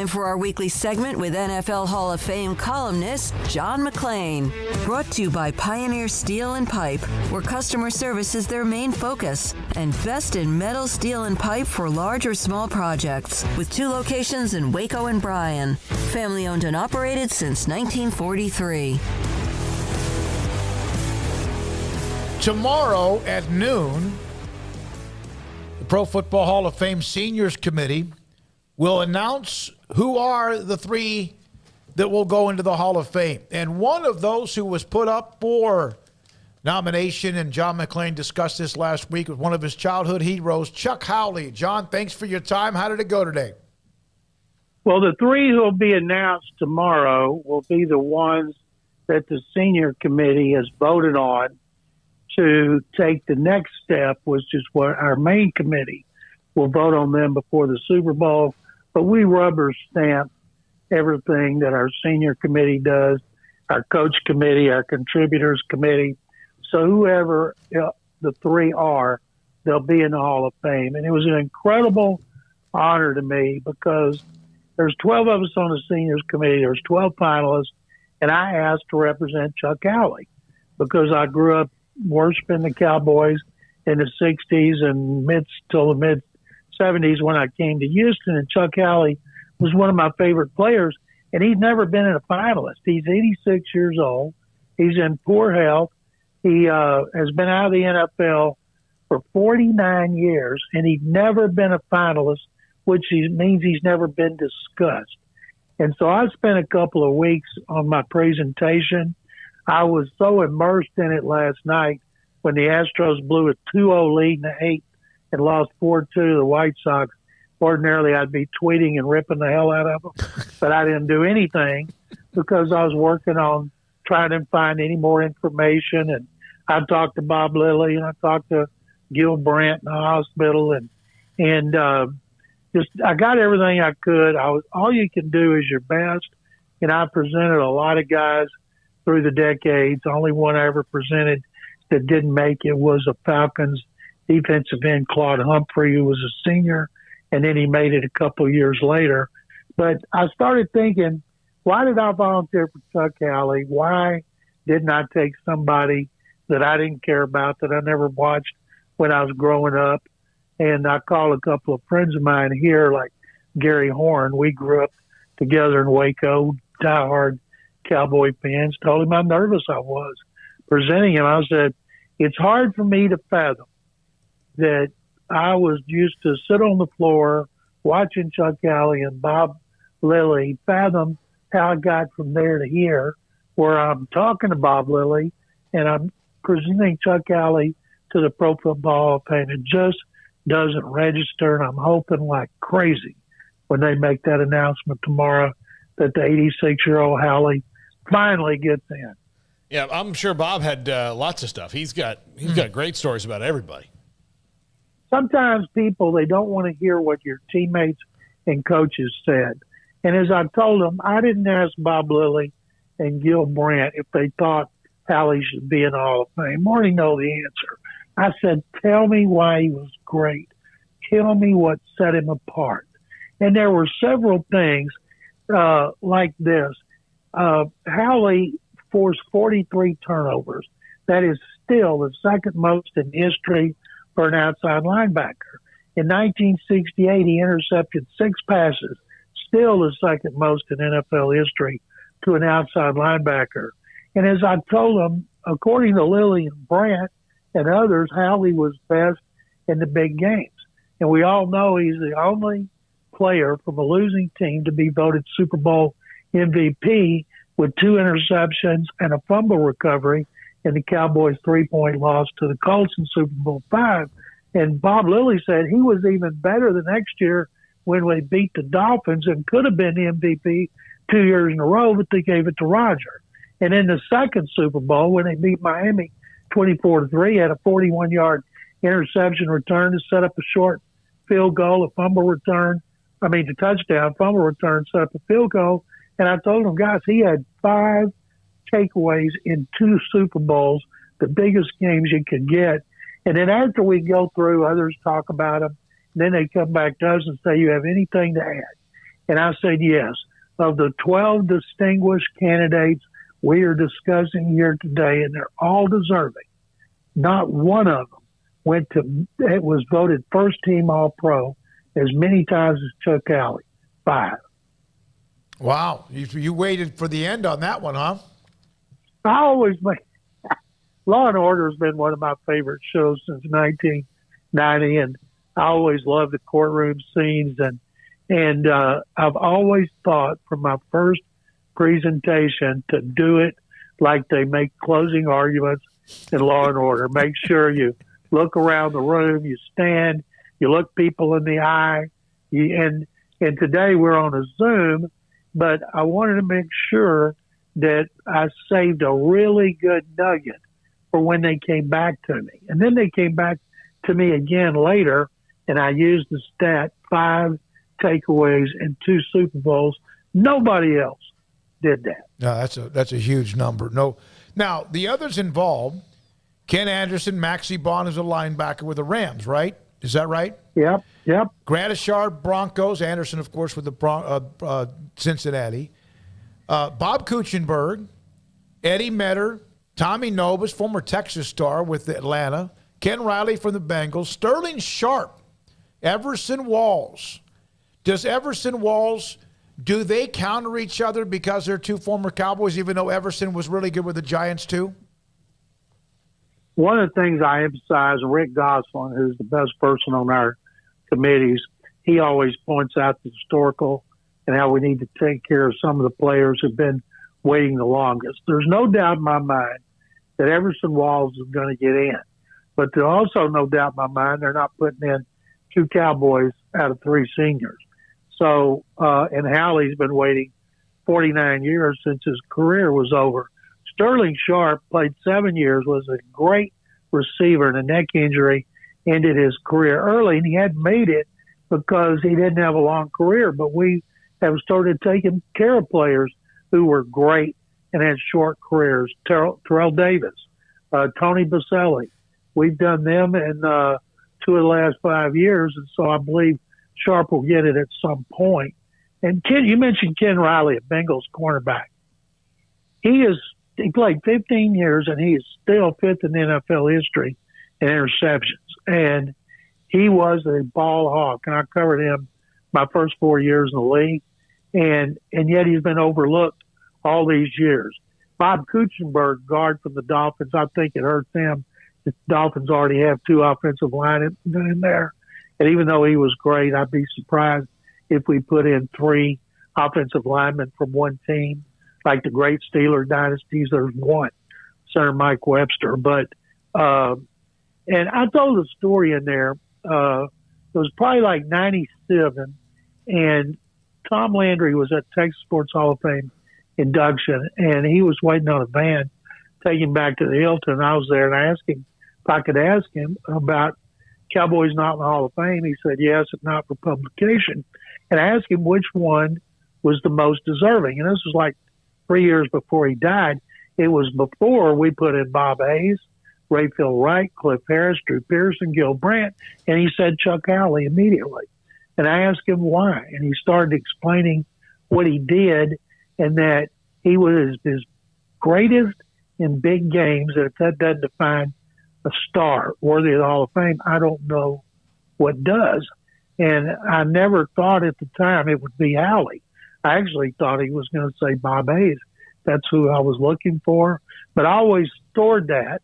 time for our weekly segment with NFL Hall of Fame columnist John McClain. Brought to you by Pioneer Steel and Pipe, where customer service is their main focus, and best in metal, steel, and pipe for large or small projects, with 2 locations in Waco and Bryan. Family owned and operated since 1943. Tomorrow at noon, the Pro Football Hall of Fame Seniors Committee will announce who are the 3 that will go into the Hall of Fame. And one of those who was put up for nomination, and John McClain discussed this last week with one of his childhood heroes, Chuck Howley. John, thanks for your time. How did it go today? Well, the 3 who will be announced tomorrow will be the ones that the senior committee has voted on to take the next step, which is what our main committee will vote on them before the Super Bowl. But we rubber stamp everything that our senior committee does, our coach committee, our contributors committee. So whoever the 3 are, they'll be in the Hall of Fame. And it was an incredible honor to me because there's 12 of us on the seniors committee. There's 12 finalists, and I asked to represent Chuck Howley because I grew up worshiping the Cowboys in the 60s and till the mid-70s when I came to Houston, and Chuck Howley was one of my favorite players, and he's never been a finalist. He's 86 years old. He's in poor health. He has been out of the NFL for 49 years, and he's never been a finalist, which means he's never been discussed. And so I spent a couple of weeks on my presentation. I was so immersed in it last night when the Astros blew a 2-0 lead in the 8th and lost 4-2 to the White Sox. Ordinarily, I'd be tweeting and ripping the hell out of them, but I didn't do anything because I was working on trying to find any more information. And I talked to Bob Lilly and I talked to Gil Brandt in the hospital, and I got everything I could. All you can do is your best, and I presented a lot of guys through the decades. The only one I ever presented that didn't make it was a Falcons defensive end, Claude Humphrey, who was a senior, and then he made it a couple of years later. But I started thinking, why did I volunteer for Chuck Howley? Why didn't I take somebody that I didn't care about, that I never watched when I was growing up? And I called a couple of friends of mine here, like Gary Horn. We grew up together in Waco, diehard Cowboy fans. Told him how nervous I was presenting him. I said, it's hard for me to fathom that I was used to sit on the floor watching Chuck Howley and Bob Lilly, fathom how I got from there to here, where I'm talking to Bob Lilly and I'm presenting Chuck Howley to the Pro Football Hall of Fame. It just doesn't register, and I'm hoping like crazy when they make that announcement tomorrow that the 86-year-old Howley finally gets in. Yeah, I'm sure Bob had lots of stuff. He's got great stories about everybody. Sometimes people, they don't want to hear what your teammates and coaches said. And as I told them, I didn't ask Bob Lilly and Gil Brandt if they thought Howley should be in the Hall of Fame. I already know the answer. I said, tell me why he was great. Tell me what set him apart. And there were several things like this. Howley forced 43 turnovers. That is still the second most in history for an outside linebacker. In 1968, he intercepted 6 passes, still the second most in NFL history to an outside linebacker. And as I told him, according to Lilly and Brandt and others, Howley was best in the big games. And we all know he's the only player from a losing team to be voted Super Bowl MVP with 2 interceptions and a fumble recovery in the Cowboys' 3-point loss to the Colts in Super Bowl V. And Bob Lilly said he was even better the next year when we beat the Dolphins and could have been the MVP 2 years in a row, but they gave it to Roger. And in the second Super Bowl, when they beat Miami 24-3, had a 41-yard interception return to set up a short field goal, a touchdown, fumble return, set up a field goal. And I told them, guys, he had 5 takeaways in 2 Super Bowls, the biggest games you could get. And then after we go through, others talk about him. Then they come back to us and say, you have anything to add? And I said, yes. Of the 12 distinguished candidates we are discussing here today, and they're all deserving, not one of them it was voted first team All-Pro as many times as Chuck Alley. 5. Wow. You waited for the end on that one, huh? I always make Law and Order has been one of my favorite shows since 1990, and I always loved the courtroom scenes. And I've always thought from my first presentation to do it like they make closing arguments in Law and Order. Make sure you look around the room, you stand, you look people in the eye. And today we're on a Zoom, but I wanted to make sure that I saved a really good nugget for when they came back to me. And then they came back to me again later, and I used the stat 5 takeaways and 2 Super Bowls. Nobody else did that. No, that's a huge number. No. Now, the others involved, Ken Anderson, Maxie Bond is a linebacker with the Rams, right? Is that right? Yep. Grant Ashard, Broncos. Anderson, of course, with the Cincinnati. Bob Kuechenberg, Eddie Metter, Tommy Nobis, former Texas star with Atlanta. Ken Riley from the Bengals. Sterling Sharp, Everson Walls. Does Everson Walls, do they counter each other because they're 2 former Cowboys, even though Everson was really good with the Giants too? One of the things I emphasize, Rick Goslin, who's the best person on our committees, he always points out the historical and how we need to take care of some of the players who've been waiting the longest. There's no doubt in my mind that Everson Walls is going to get in. But there's also no doubt in my mind they're not putting in 2 Cowboys out of 3 seniors. So, and Howley's been waiting 49 years since his career was over. Sterling Sharp played 7 years, was a great receiver, and a neck injury ended his career early, and he hadn't made it because he didn't have a long career. But we have started taking care of players who were great and had short careers. Terrell Davis, Tony Baselli. We've done them in 2 of the last 5 years, and so I believe Sharp will get it at some point. And Ken, you mentioned Ken Riley, a Bengals cornerback. He played 15 years, and he is still 5th in NFL history in interceptions. And he was a ball hawk, and I covered him my first 4 years in the league. And yet he's been overlooked all these years. Bob Kuechenberg, guard from the Dolphins, I think it hurts them. The Dolphins already have 2 offensive linemen in there. And even though he was great, I'd be surprised if we put in 3 offensive linemen from one team. Like the great Steeler dynasties, there's 1, Senator Mike Webster. But, and I told a story in there. It was probably like 97, and Tom Landry was at Texas Sports Hall of Fame induction, and he was waiting on a van, take him back to the Hilton. I was there, and I asked him if I could ask him about Cowboys not in the Hall of Fame. He said, yes, if not for publication. And I asked him which one was the most deserving. And this was like 3 years before he died. It was before we put in Bob Hayes, Rayfield Wright, Cliff Harris, Drew Pearson, Gil Brandt, and he said Chuck Howley immediately. And I asked him why, and he started explaining what he did and that he was his greatest in big games. And if that doesn't define a star worthy of the Hall of Fame, I don't know what does. And I never thought at the time it would be Howley. I actually thought he was going to say Bob Hayes. That's who I was looking for. But I always stored that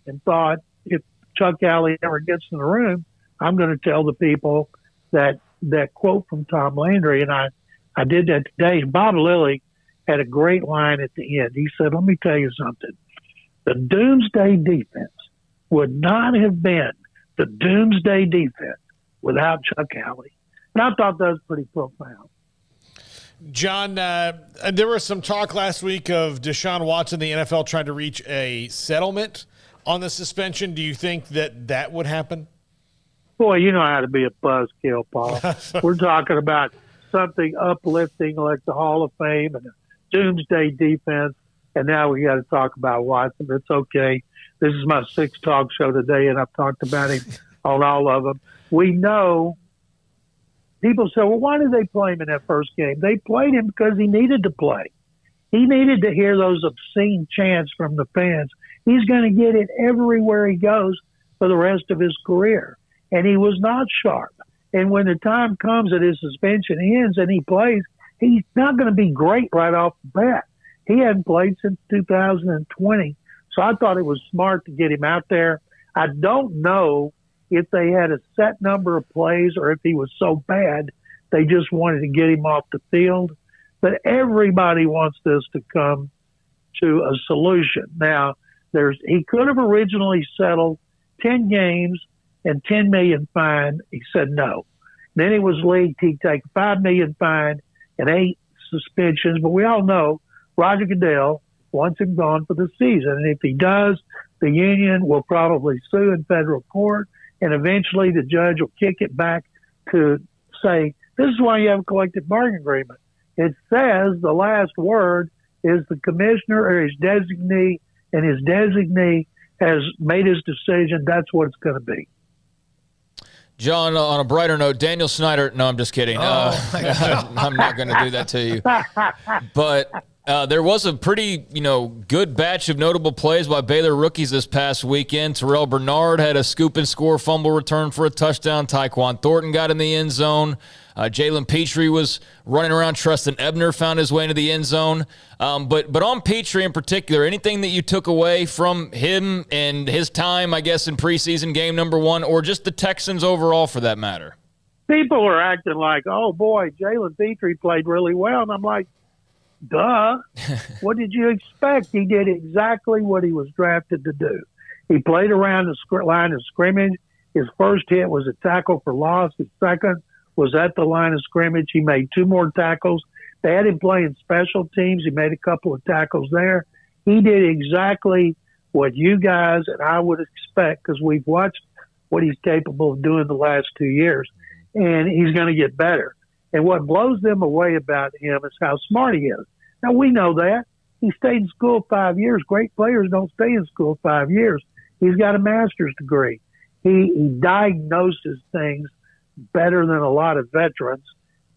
and thought if Chuck Howley ever gets in the room, I'm going to tell the people that quote from Tom Landry. And I did that today. And Bob Lilly had a great line at the end. He said, let me tell you something. The Doomsday defense would not have been the Doomsday defense without Chuck Howley. And I thought that was pretty profound. John, there was some talk last week of Deshaun Watson, the NFL trying to reach a settlement on the suspension. Do you think that would happen? Boy, you know how to be a buzzkill, Paul. We're talking about something uplifting like the Hall of Fame and the Doomsday defense, and now we got to talk about Watson. It's okay. This is my 6th talk show today, and I've talked about him on all of them. We know people say, well, why did they play him in that first game? They played him because he needed to play. He needed to hear those obscene chants from the fans. He's going to get it everywhere he goes for the rest of his career. And he was not sharp. And when the time comes that his suspension ends and he plays, he's not going to be great right off the bat. He hadn't played since 2020. So I thought it was smart to get him out there. I don't know if they had a set number of plays or if he was so bad they just wanted to get him off the field. But everybody wants this to come to a solution. Now, he could have originally settled 10 games and $10 million fine. He said no. Then it was leaked he'd take $5 million fine and 8 suspensions. But we all know Roger Goodell wants him gone for the season. And if he does, the union will probably sue in federal court, and eventually the judge will kick it back to say, this is why you have a collective bargaining agreement. It says the last word is the commissioner or his designee, and his designee has made his decision. That's what it's going to be. John, on a brighter note, Daniel Snyder. No, I'm just kidding. I'm not going to do that to you. But there was a pretty, good batch of notable plays by Baylor rookies this past weekend. Terrell Bernard had a scoop and score fumble return for a touchdown. Tyquan Thornton got in the end zone. Jalen Pitre was running around. Treston Ebner found his way into the end zone. But on Pitre in particular, anything that you took away from him and his time, I guess, in preseason game number 1, or just the Texans overall for that matter? People are acting like, oh, boy, Jalen Pitre played really well. And I'm like, duh. What did you expect? He did exactly what he was drafted to do. He played around the line of scrimmage. His first hit was a tackle for loss. His second was at the line of scrimmage. He made 2 more tackles. They had him playing special teams. He made a couple of tackles there. He did exactly what you guys and I would expect, because we've watched what he's capable of doing the last 2 years, and he's going to get better. And what blows them away about him is how smart he is. Now, we know that. He stayed in school 5 years. Great players don't stay in school 5 years. He's got a master's degree. He diagnoses things better than a lot of veterans.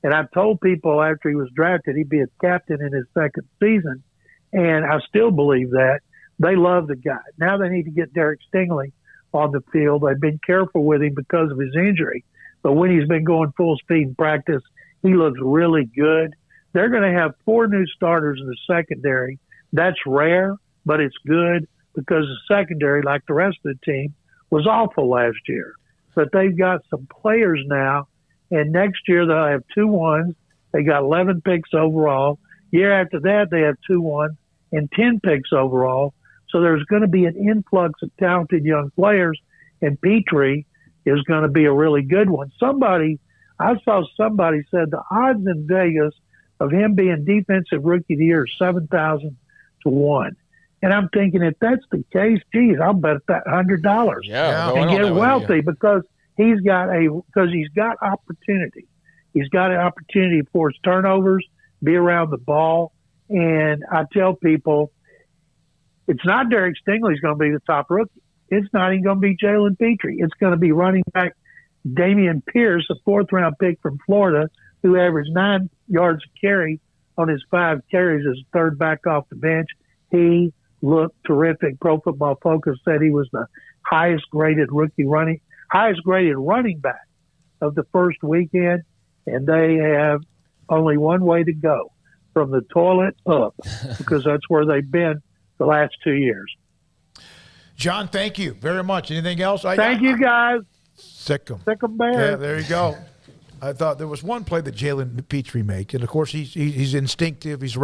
And I've told people after he was drafted he'd be a captain in his second season, and I still believe that. They love the guy. Now they need to get Derek Stingley on the field. They've been careful with him because of his injury, but when he's been going full speed in practice, he looks really good. They're going to have 4 new starters in the secondary. That's rare, but it's good because the secondary, like the rest of the team, was awful last year. But they've got some players now, and next year they'll have 2 ones. They got 11 picks overall. Year after that, they have 2 ones and 10 picks overall. So there's going to be an influx of talented young players, and Pitre is going to be a really good one. I saw somebody said the odds in Vegas of him being defensive rookie of the year is 7,000 to 1. And I'm thinking, if that's the case, geez, I'll bet that $100 and get wealthy because he's got opportunity. He's got an opportunity to force turnovers, be around the ball. And I tell people, it's not Derek Stingley's going to be the top rookie. It's not even going to be Jalen Pitre. It's going to be running back Damian Pierce, a 4th-round pick from Florida, who averaged 9 yards a carry on his 5 carries as a 3rd back off the bench. He looked terrific. Pro Football Focus said he was the highest graded running back of the first weekend, and they have only one way to go, from the toilet up, because that's where they've been the last 2 years. John, thank you very much. Anything else? Thank you, guys. Sick 'em. Sick 'em Bears. Yeah, there you go. I thought there was one play that Jalen Pitre made, and of course he's instinctive. He's